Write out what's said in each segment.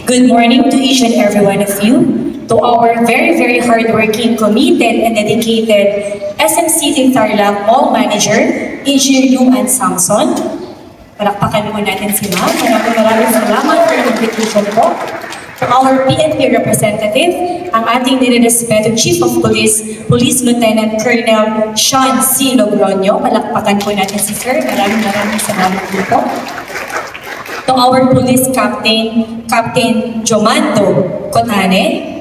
Good morning to each and every one of you, to our very hardworking, committed, and dedicated SM City Tarlac Mall Manager, Engineer Yuan Samson. Palakpakan po natin si Ma'am. Maraming salamat for the invitation po. To our PNP representative, ang ating nirerespeto Chief of Police, Police Lieutenant Colonel Sean C. Logroño. Palakpakan po natin si Sir. Maraming salamat po. To our Police Captain, Captain Jomando Cotane.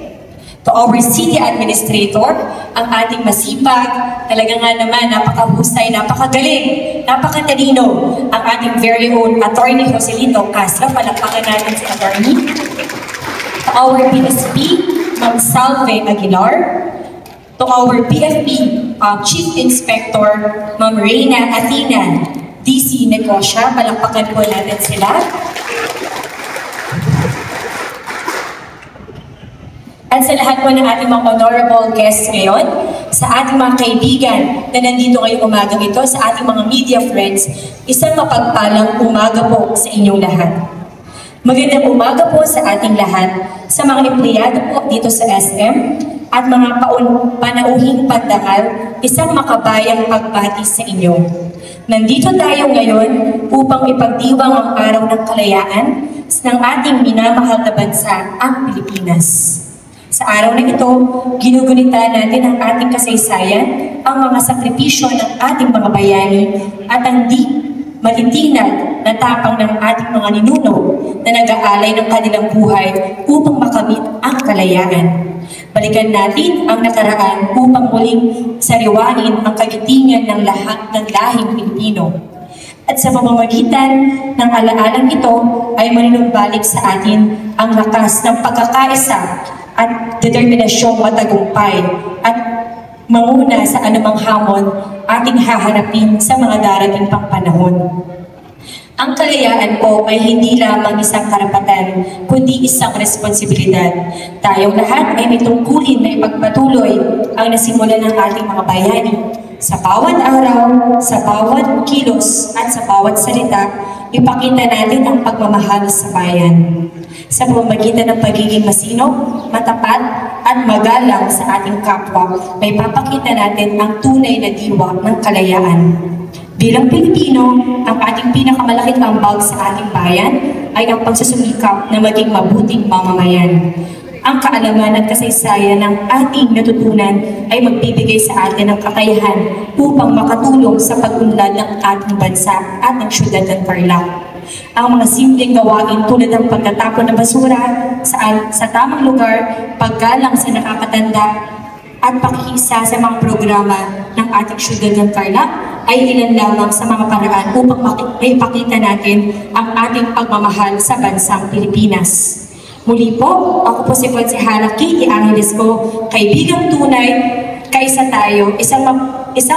To our City Administrator, ang ating masipag, talaga nga naman, napakahusay, napakagaling, napakatalino, ang ating very own Attorney Joselito Castro. Palakpakan natin si Attorney. To our PSP, Ma'am Salve Aguilar. To our PFP, Chief Inspector, Ma'am Reyna Athena DC Negosya. Palakpakan po natin sila. At sa lahat po ng ating mga honorable guests ngayon, sa ating mga kaibigan na nandito ngayong umagang ito, sa ating mga media friends, isang mapagpalang umaga po sa inyong lahat. Magandang umaga po sa ating lahat, sa mga empleyado po dito sa SM, at mga panauhing pandangal, isang makabayang pagbati sa inyo. Nandito tayo ngayon upang ipagdiwang ang araw ng kalayaan ng ating minamahal na bansa, ang Pilipinas. Sa araw na ito, ginugunita natin ang ating kasaysayan, ang mga sakripisyo ng ating mga bayani, at ang di matitinag na tapang ng ating mga ninuno na nag-aalay ng kanilang buhay upang makamit ang kalayaan. Balikan natin ang nakaraan upang muling sariwain ang kagitingan ng lahat ng lahing Pilipino. At sa pamamagitan ng alaalang ito ay maninumbalik sa atin ang lakas ng pagkakaisa at determinasyong matagumpay at manguna sa anumang hamon ating haharapin sa mga darating pang panahon. Ang kalayaan po ay hindi lamang isang karapatan, kundi isang responsibilidad. Tayong lahat ay may tungkulin na ipagpatuloy ang nasimulan ng ating mga bayani. Sa bawat araw, sa bawat kilos, at sa bawat salita, ipakita natin ang pagmamahal sa bayan. Sa pamamagitan ng pagiging masinop, matapat, at magalang sa ating kapwa, may papakita natin ang tunay na diwa ng kalayaan. Bilang Pilipino, ang ating pinakamalaking ambag sa ating bayan ay ang pagsusumikap na maging mabuting mamamayan. Ang kaalaman at kasaysayan ng ating natutunan ay magbibigay sa atin ng kakayahan upang makatulong sa pag-unlad ng ating bansa at ng syudad ng Tarlac. Ang mga simpleng gawain tulad ng pagtatapon ng basura sa tamang lugar, paggalang sa nakakatanda, at pakikisa sa mga programa ng ating syudad ng Tarlac ay ilan lamang sa mga paraan upang maipakita natin ang ating pagmamahal sa bansang Pilipinas. Muli po, ako po si Konsehala Kitty Angeles po, kaibigang tunay, kaisa tayo, isang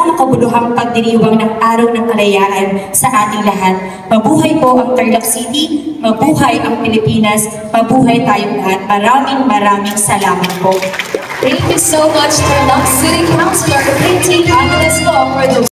makabuluhang pagdiriwang ng araw ng kalayaan sa ating lahat. Mabuhay po ang Tarlac City, mabuhay ang Pilipinas, mabuhay tayong lahat. Maraming salamat po. Thank you so much, Tarlac City Councilor Kitty Angeles po, for the